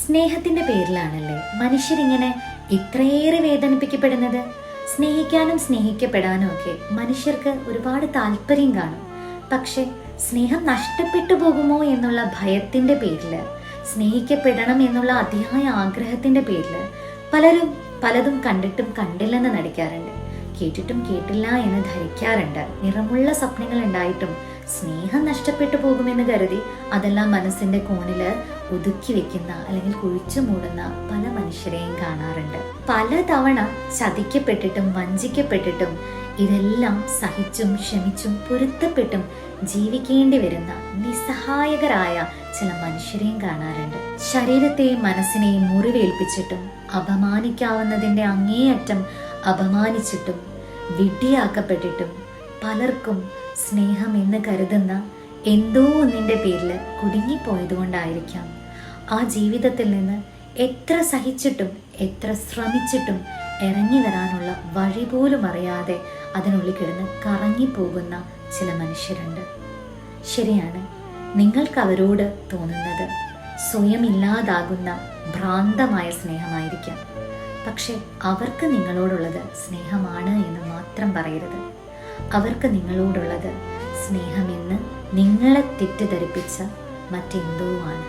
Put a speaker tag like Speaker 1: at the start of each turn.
Speaker 1: സ്നേഹത്തിന്റെ പേരിലാണല്ലേ മനുഷ്യരിങ്ങനെ ഇത്രയേറെ വേദനിപ്പിക്കപ്പെടുന്നത്. സ്നേഹിക്കാനും സ്നേഹിക്കപ്പെടാനും ഒക്കെ മനുഷ്യർക്ക് ഒരുപാട് താല്പര്യം കാണും. പക്ഷെ സ്നേഹം നഷ്ടപ്പെട്ടു പോകുമോ എന്നുള്ള ഭയത്തിന്റെ പേരില്, സ്നേഹിക്കപ്പെടണം എന്നുള്ള അതിയായ ആഗ്രഹത്തിന്റെ പേരില് പലരും പലതും കണ്ടിട്ടും കണ്ടില്ലെന്ന് നടിക്കാറുണ്ട്, കേട്ടിട്ടും കേട്ടില്ല എന്ന് ധരിക്കാറുണ്ട്. നിറമുള്ള സ്വപ്നങ്ങൾ ഉണ്ടായിട്ടും സ്നേഹം നഷ്ടപ്പെട്ടു പോകുമെന്ന് കരുതി അതെല്ലാം മനസ്സിന്റെ കോണില് ഒതുക്കി വെക്കുന്ന അല്ലെങ്കിൽ കുഴിച്ചു മൂടുന്ന പല മനുഷ്യരെയും കാണാറുണ്ട്. പലതവണ ചതിക്കപ്പെട്ടിട്ടും വഞ്ചിക്കപ്പെട്ടിട്ടും ഇതെല്ലാം സഹിച്ചും ക്ഷമിച്ചും പൊരുത്തപ്പെട്ടും ജീവിക്കേണ്ടി വരുന്ന നിസ്സഹായകരായ ചില മനുഷ്യരെയും കാണാറുണ്ട്. ശരീരത്തെയും മനസ്സിനെയും മുറിവേൽപ്പിച്ചിട്ടും അപമാനിക്കാവുന്നതിന്റെ അങ്ങേയറ്റം അപമാനിച്ചിട്ടും വിഡ്ഢിയാക്കപ്പെട്ടിട്ടും പലർക്കും സ്നേഹം എന്ന് കരുതുന്ന എന്തോ ഒന്നിന്റെ പേരിൽ കുടുങ്ങിപ്പോയതുകൊണ്ടായിരിക്കാം ആ ജീവിതത്തിൽ നിന്ന് എത്ര സഹിച്ചിട്ടും എത്ര ശ്രമിച്ചിട്ടും ഇറങ്ങി വരാനുള്ള വഴി പോലും അറിയാതെ അതിനുള്ളിൽ കിടന്ന് കറങ്ങിപ്പോകുന്ന ചില മനുഷ്യരുണ്ട്. ശരിയാണ്, നിങ്ങൾക്ക് അവരോട് തോന്നുന്നത് സ്വയം ഇല്ലാതാകുന്ന ഭ്രാന്തമായ സ്നേഹമായിരിക്കാം. പക്ഷെ അവർക്ക് നിങ്ങളോടുള്ളത് സ്നേഹമാണ് എന്ന് മാത്രം പറയരുത്. അവർക്ക് നിങ്ങളോടുള്ളത് സ്നേഹമെന്ന് നിങ്ങളെ തെറ്റിദ്ധരിപ്പിച്ച മറ്റെന്തോ ആണ്.